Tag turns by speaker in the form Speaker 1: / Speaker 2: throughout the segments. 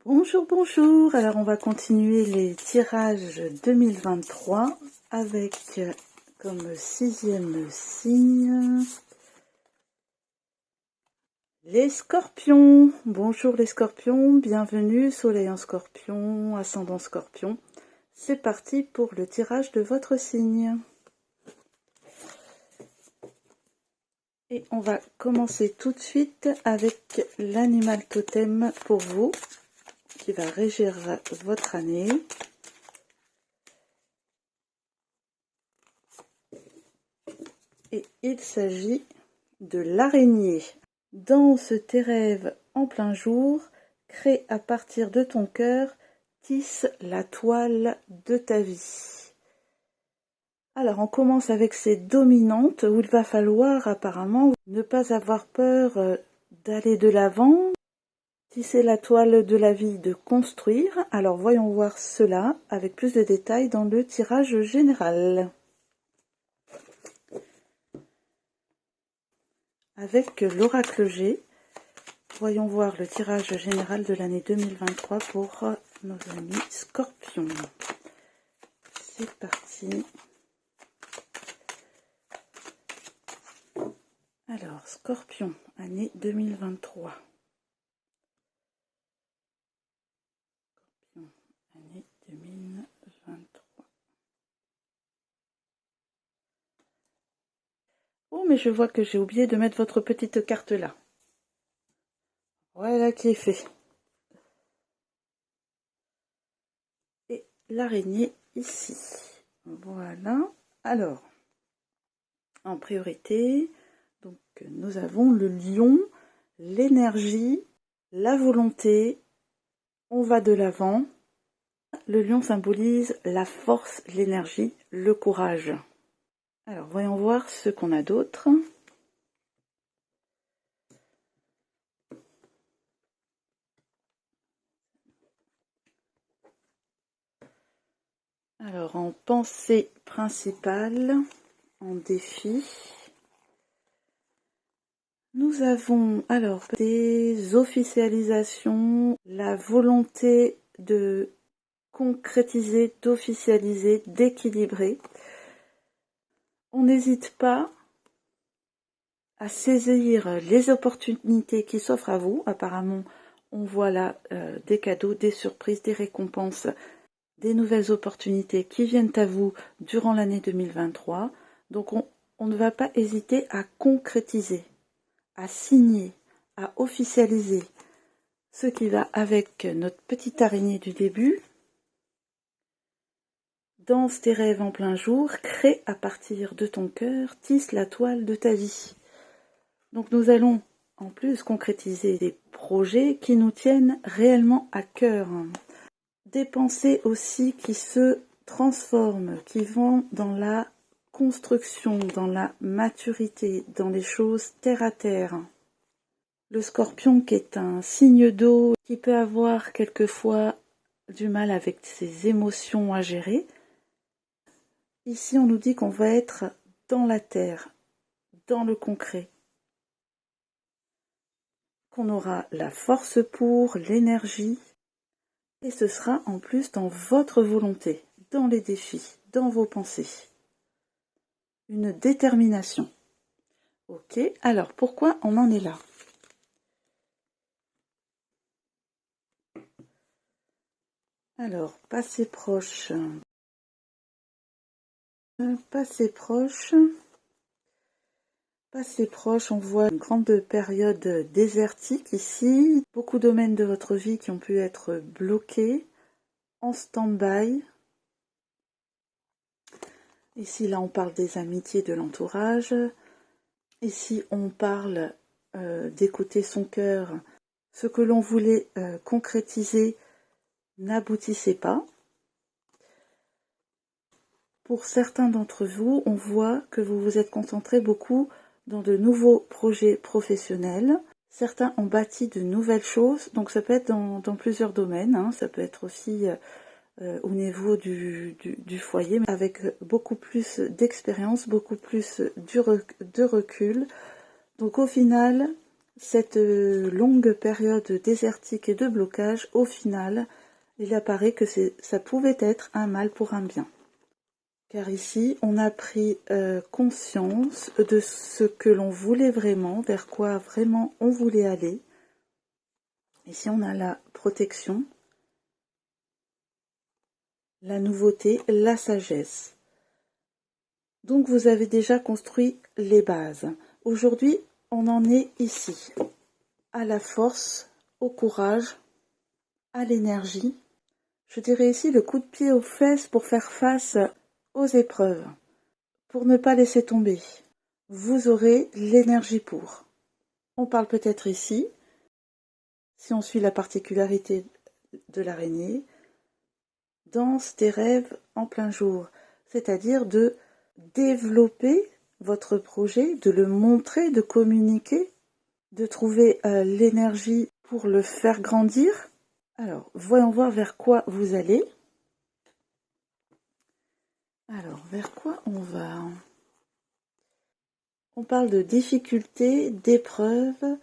Speaker 1: Bonjour, bonjour. Alors on va continuer les tirages 2023 avec comme sixième signe les scorpions. Bonjour les scorpions, bienvenue, soleil en scorpion, ascendant scorpion. C'est parti pour le tirage de votre signe. Et on va commencer tout de suite avec l'animal totem pour vous, qui va régir votre année. Et il s'agit de l'araignée. Danse tes rêves en plein jour, crée à partir de ton cœur, tisse la toile de ta vie. Alors on commence avec ces dominantes où il va falloir apparemment ne pas avoir peur d'aller de l'avant, tisser la toile de la vie, de construire. Alors voyons voir cela avec plus de détails dans le tirage général. Avec l'oracle G, voyons voir le tirage général de l'année 2023 pour nos amis scorpions. C'est parti. Alors, scorpion, année 2023. Scorpion, année 2023. Oh, mais je vois que j'ai oublié de mettre votre petite carte là. Voilà qui est fait. Et l'araignée ici. Voilà. Alors, en priorité, donc nous avons le lion, l'énergie, la volonté. On va de l'avant. Le lion symbolise la force, l'énergie, le courage. Alors, voyons voir ce qu'on a d'autre. Alors, en pensée principale, en défi, nous avons alors des officialisations, la volonté de concrétiser, d'officialiser, d'équilibrer. On n'hésite pas à saisir les opportunités qui s'offrent à vous. Apparemment, on voit là des cadeaux, des surprises, des récompenses, des nouvelles opportunités qui viennent à vous durant l'année 2023. Donc on ne va pas hésiter à concrétiser, à signer, à officialiser ce qui va avec notre petite araignée du début. Danse tes rêves en plein jour, crée à partir de ton cœur, tisse la toile de ta vie. Donc nous allons en plus concrétiser des projets qui nous tiennent réellement à cœur. Des pensées aussi qui se transforment, qui vont dans la construction, dans la maturité, dans les choses terre à terre. Le scorpion qui est un signe d'eau, qui peut avoir quelquefois du mal avec ses émotions à gérer. Ici on nous dit qu'on va être dans la terre, dans le concret. Qu'on aura la force pour, l'énergie. Et ce sera en plus dans votre volonté, dans les défis, dans vos pensées. Une détermination. Ok, alors pourquoi on en est là? Alors, passé proche. Passé proche. Passé proche, on voit une grande période désertique ici. Beaucoup de domaines de votre vie qui ont pu être bloqués, en stand-by. Ici, là, on parle des amitiés, de l'entourage. Ici, on parle d'écouter son cœur. Ce que l'on voulait concrétiser n'aboutissait pas. Pour certains d'entre vous, on voit que vous vous êtes concentré beaucoup dans de nouveaux projets professionnels. Certains ont bâti de nouvelles choses, donc ça peut être dans plusieurs domaines. Hein. Ça peut être aussi au niveau du foyer, mais avec beaucoup plus d'expérience, beaucoup plus de recul. Donc au final, cette longue période désertique et de blocage, au final, il apparaît que ça pouvait être un mal pour un bien. Car ici, on a pris conscience de ce que l'on voulait vraiment, vers quoi vraiment on voulait aller. Ici, on a la protection, la nouveauté, la sagesse. Donc, vous avez déjà construit les bases. Aujourd'hui, on en est ici, à la force, au courage, à l'énergie. Je dirais ici le coup de pied aux fesses pour faire face aux épreuves, pour ne pas laisser tomber. Vous aurez l'énergie pour. On parle peut-être ici, si on suit la particularité de l'araignée, danse des rêves en plein jour, c'est-à-dire de développer votre projet, de le montrer, de communiquer, de trouver l'énergie pour le faire grandir. Alors, voyons voir vers quoi vous allez. Alors, vers quoi on va? On parle de difficultés, d'épreuves,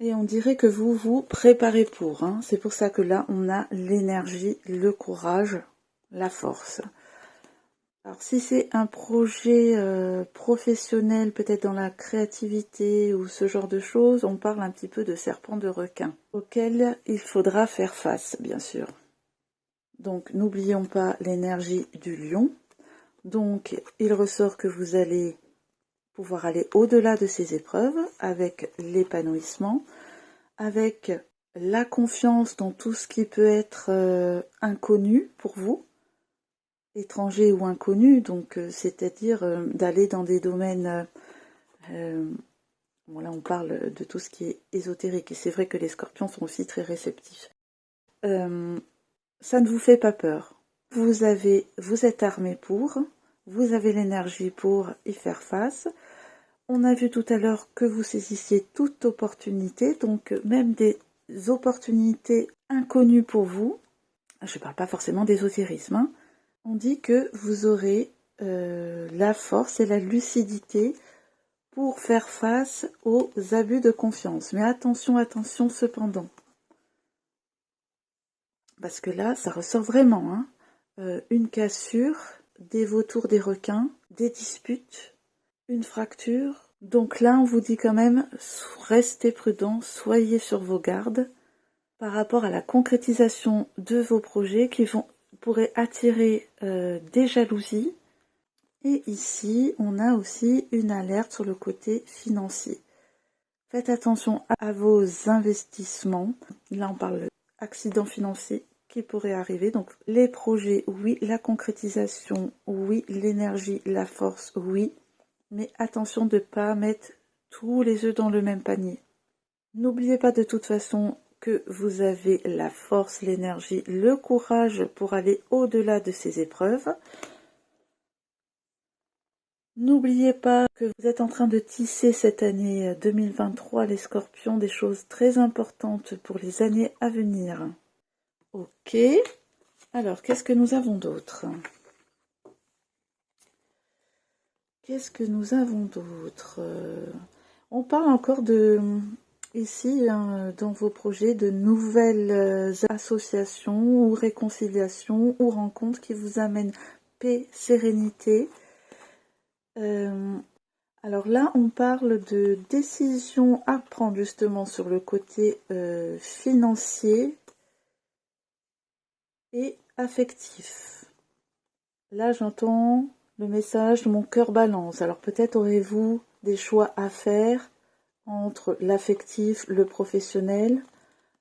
Speaker 1: et on dirait que vous vous préparez pour. C'est pour ça que là, on a l'énergie, le courage, la force. Alors, si c'est un projet professionnel, peut-être dans la créativité ou ce genre de choses, on parle un petit peu de serpent de requin, auquel il faudra faire face, bien sûr. Donc, n'oublions pas l'énergie du lion. Donc, il ressort que vous allez pouvoir aller au-delà de ces épreuves avec l'épanouissement, avec la confiance dans tout ce qui peut être inconnu pour vous, étranger ou inconnu, donc c'est-à-dire d'aller dans des domaines... bon là on parle de tout ce qui est ésotérique, et c'est vrai que les scorpions sont aussi très réceptifs. Ça ne vous fait pas peur. Vous êtes armé pour, vous avez l'énergie pour y faire face. On a vu tout à l'heure que vous saisissiez toute opportunité, donc même des opportunités inconnues pour vous. Je ne parle pas forcément d'ésotérisme. On dit que vous aurez la force et la lucidité pour faire face aux abus de confiance. Mais attention, attention cependant. Parce que là, ça ressort vraiment. Une cassure, des vautours, des requins, des disputes, une fracture. Donc là, on vous dit quand même, restez prudents, soyez sur vos gardes par rapport à la concrétisation de vos projets qui pourraient attirer des jalousies. Et ici, on a aussi une alerte sur le côté financier. Faites attention à vos investissements. Là, on parle d'accident financier qui pourrait arriver. Donc, les projets, oui. La concrétisation, oui. L'énergie, la force, oui. Mais attention de ne pas mettre tous les œufs dans le même panier. N'oubliez pas de toute façon que vous avez la force, l'énergie, le courage pour aller au-delà de ces épreuves. N'oubliez pas que vous êtes en train de tisser cette année 2023, les scorpions, des choses très importantes pour les années à venir. Ok, alors qu'est-ce que nous avons d'autre? On parle encore de, ici, dans vos projets, de nouvelles associations ou réconciliations ou rencontres qui vous amènent paix, sérénité. Alors là, on parle de décisions à prendre justement sur le côté financier et affectif. Là, j'entends le message de mon cœur balance. Alors peut-être aurez-vous des choix à faire entre l'affectif, le professionnel.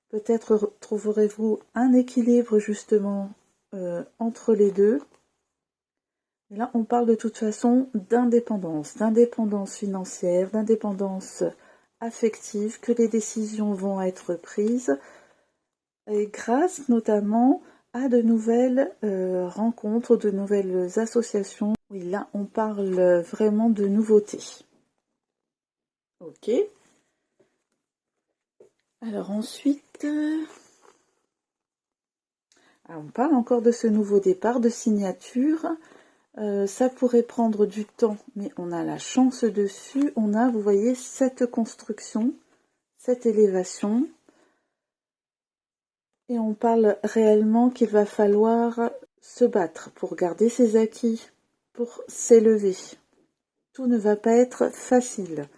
Speaker 1: Peut-être trouverez-vous un équilibre justement entre les deux. Et là, on parle de toute façon d'indépendance financière, d'indépendance affective, que les décisions vont être prises, et grâce notamment à de nouvelles rencontres, de nouvelles associations. Oui, là, on parle vraiment de nouveautés. Ok. Alors ensuite, on parle encore de ce nouveau départ, de signature. Ça pourrait prendre du temps, mais on a la chance dessus. On a, vous voyez, cette construction, cette élévation. Et on parle réellement qu'il va falloir se battre pour garder ses acquis, pour s'élever. Tout ne va pas être facile.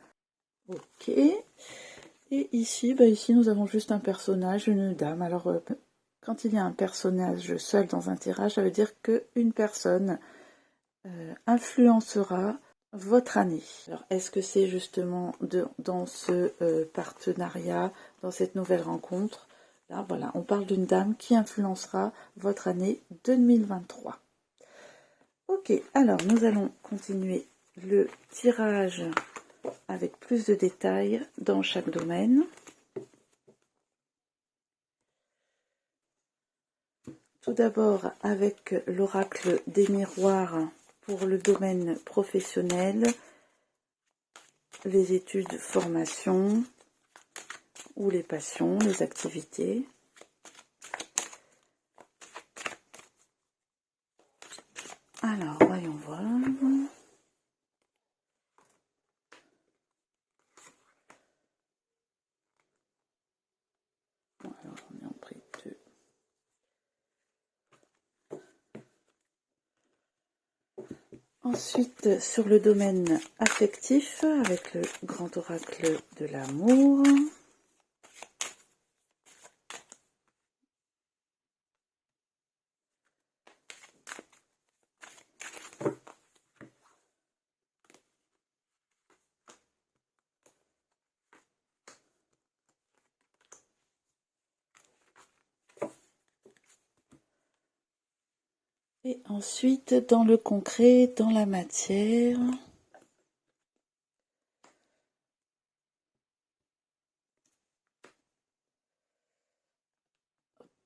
Speaker 1: Ok. Et ici, ici nous avons juste un personnage, une dame. Alors, quand il y a un personnage seul dans un tirage, ça veut dire qu'une personne influencera votre année. Alors, est-ce que c'est justement dans ce partenariat, dans cette nouvelle rencontre? Là, voilà, on parle d'une dame qui influencera votre année 2023. Ok, alors nous allons continuer le tirage avec plus de détails dans chaque domaine. Tout d'abord avec l'oracle des miroirs pour le domaine professionnel, les études, formations ou les passions, les activités. Alors, voyons voir. Bon, alors, j'en ai pris deux. Ensuite, sur le domaine affectif, avec le grand oracle de l'amour. Et ensuite, dans le concret, dans la matière.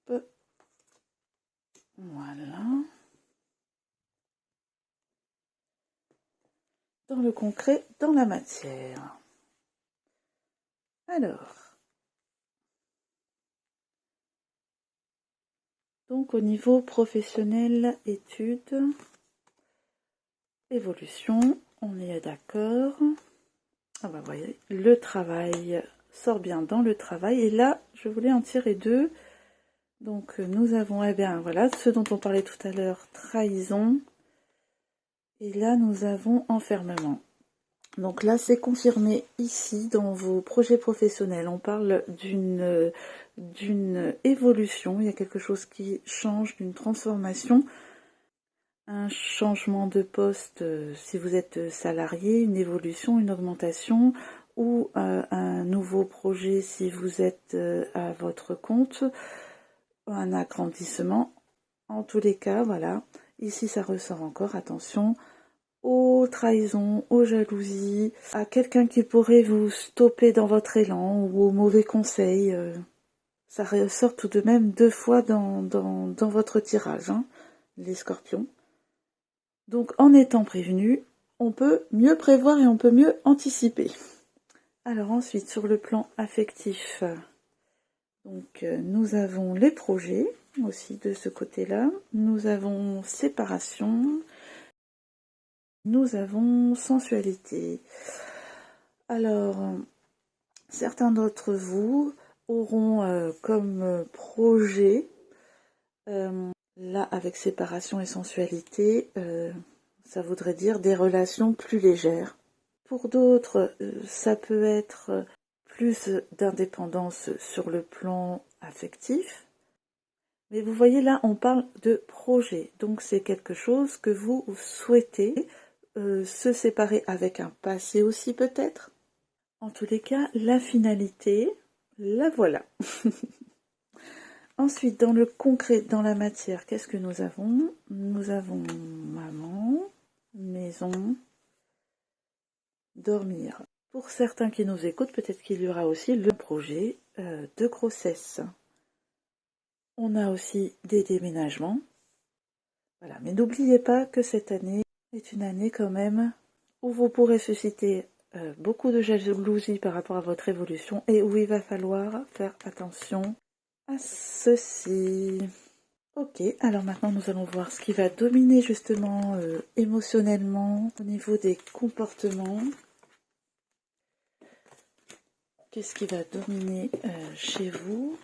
Speaker 1: Hop. Voilà. Dans le concret, dans la matière. Alors. Donc au niveau professionnel, études, évolution, on est d'accord. Ah bah voyez, le travail sort bien dans le travail. Et là, je voulais en tirer deux. Donc nous avons, eh bien voilà, ce dont on parlait tout à l'heure, trahison. Et là, nous avons enfermement. Donc là, c'est confirmé ici dans vos projets professionnels. On parle d'une évolution, il y a quelque chose qui change, d'une transformation. Un changement de poste si vous êtes salarié, une évolution, une augmentation ou un nouveau projet si vous êtes à votre compte, un agrandissement. En tous les cas, voilà, ici ça ressort encore, attention aux trahisons, aux jalousies, à quelqu'un qui pourrait vous stopper dans votre élan ou aux mauvais conseils. Ça ressort tout de même deux fois dans votre tirage, hein, les scorpions. Donc en étant prévenu, on peut mieux prévoir et on peut mieux anticiper. Alors ensuite, sur le plan affectif, donc nous avons les projets aussi de ce côté-là. Nous avons séparation. Nous avons sensualité. Alors, certains d'entre vous auront comme projet, là avec séparation et sensualité, ça voudrait dire des relations plus légères. Pour d'autres, ça peut être plus d'indépendance sur le plan affectif. Mais vous voyez là, on parle de projet. Donc c'est quelque chose que vous souhaitez se séparer avec un passé aussi peut-être. En tous les cas, la finalité, la voilà. Ensuite, dans le concret, dans la matière, qu'est-ce que nous avons? Nous avons maman, maison, dormir. Pour certains qui nous écoutent, peut-être qu'il y aura aussi le projet de grossesse. On a aussi des déménagements. Voilà, mais n'oubliez pas que cette année est une année quand même où vous pourrez susciter beaucoup de jalousie par rapport à votre évolution et où il va falloir faire attention à ceci. Ok, alors maintenant nous allons voir ce qui va dominer justement émotionnellement au niveau des comportements. Qu'est-ce qui va dominer chez vous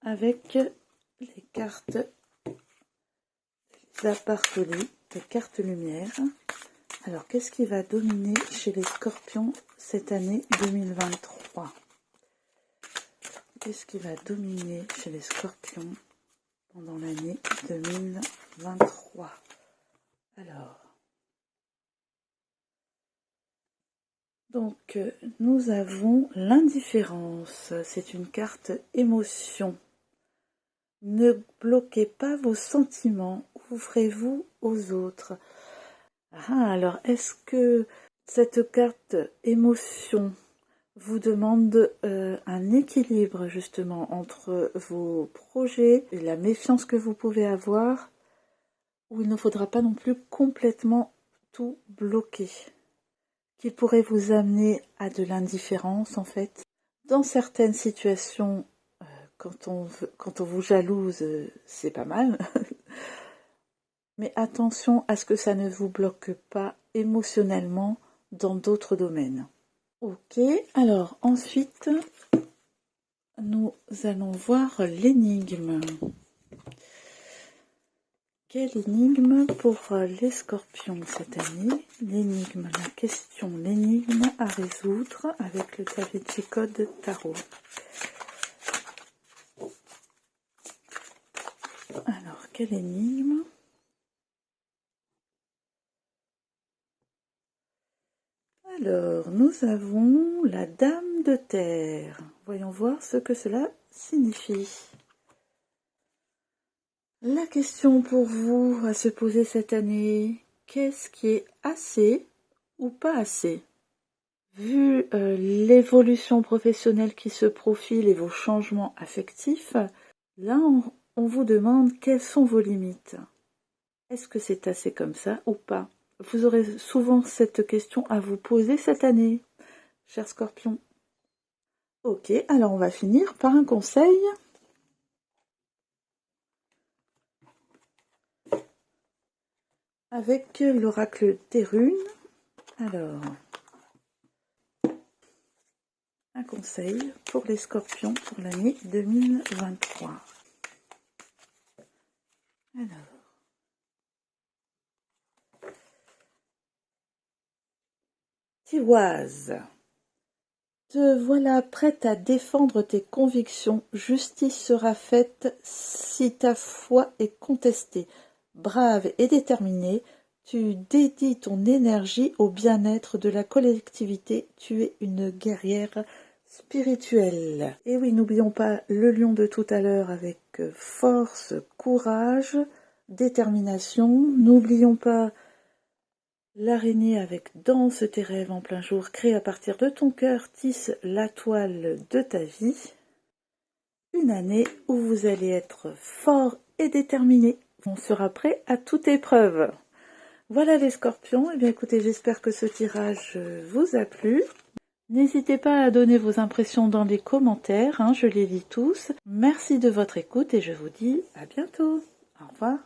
Speaker 1: avec les cartes, les apartolies, les cartes lumière. Alors, qu'est-ce qui va dominer chez les scorpions cette année 2023? Qu'est-ce qui va dominer chez les scorpions pendant l'année 2023? Alors, donc, nous avons l'indifférence. C'est une carte émotion. Ne bloquez pas vos sentiments. Ouvrez-vous aux autres. Ah, alors, est-ce que cette carte émotion vous demande un équilibre justement entre vos projets et la méfiance que vous pouvez avoir, où il ne faudra pas non plus complètement tout bloquer, qui pourrait vous amener à de l'indifférence en fait. Dans certaines situations, quand on vous jalouse, c'est pas mal, mais attention à ce que ça ne vous bloque pas émotionnellement dans d'autres domaines. Ok, alors ensuite, nous allons voir l'énigme. Quelle énigme pour les scorpions cette année? L'énigme, la question, l'énigme à résoudre avec le Da Vinci Code Tarot. Alors, quelle énigme? Alors, nous avons la Dame de Terre. Voyons voir ce que cela signifie. La question pour vous à se poser cette année, qu'est-ce qui est assez ou pas assez? Vu l'évolution professionnelle qui se profile et vos changements affectifs, là on vous demande quelles sont vos limites. Est-ce que c'est assez comme ça ou pas? Vous aurez souvent cette question à vous poser cette année, chers scorpions. Ok, alors on va finir par un conseil. Avec l'oracle des runes. Alors, un conseil pour les scorpions pour l'année 2023. Alors, Tiwaz, te voilà prête à défendre tes convictions. Justice sera faite si ta foi est contestée. Brave et déterminée, tu dédies ton énergie au bien-être de la collectivité. Tu es une guerrière spirituelle. Et oui, n'oublions pas le lion de tout à l'heure avec force, courage, détermination. N'oublions pas l'araignée avec danse tes rêves en plein jour. Crée à partir de ton cœur, tisse la toile de ta vie. Une année où vous allez être fort et déterminé. On sera prêt à toute épreuve. Voilà les scorpions. Eh bien écoutez, j'espère que ce tirage vous a plu. N'hésitez pas à donner vos impressions dans les commentaires, je les lis tous. Merci de votre écoute et je vous dis à bientôt. Au revoir.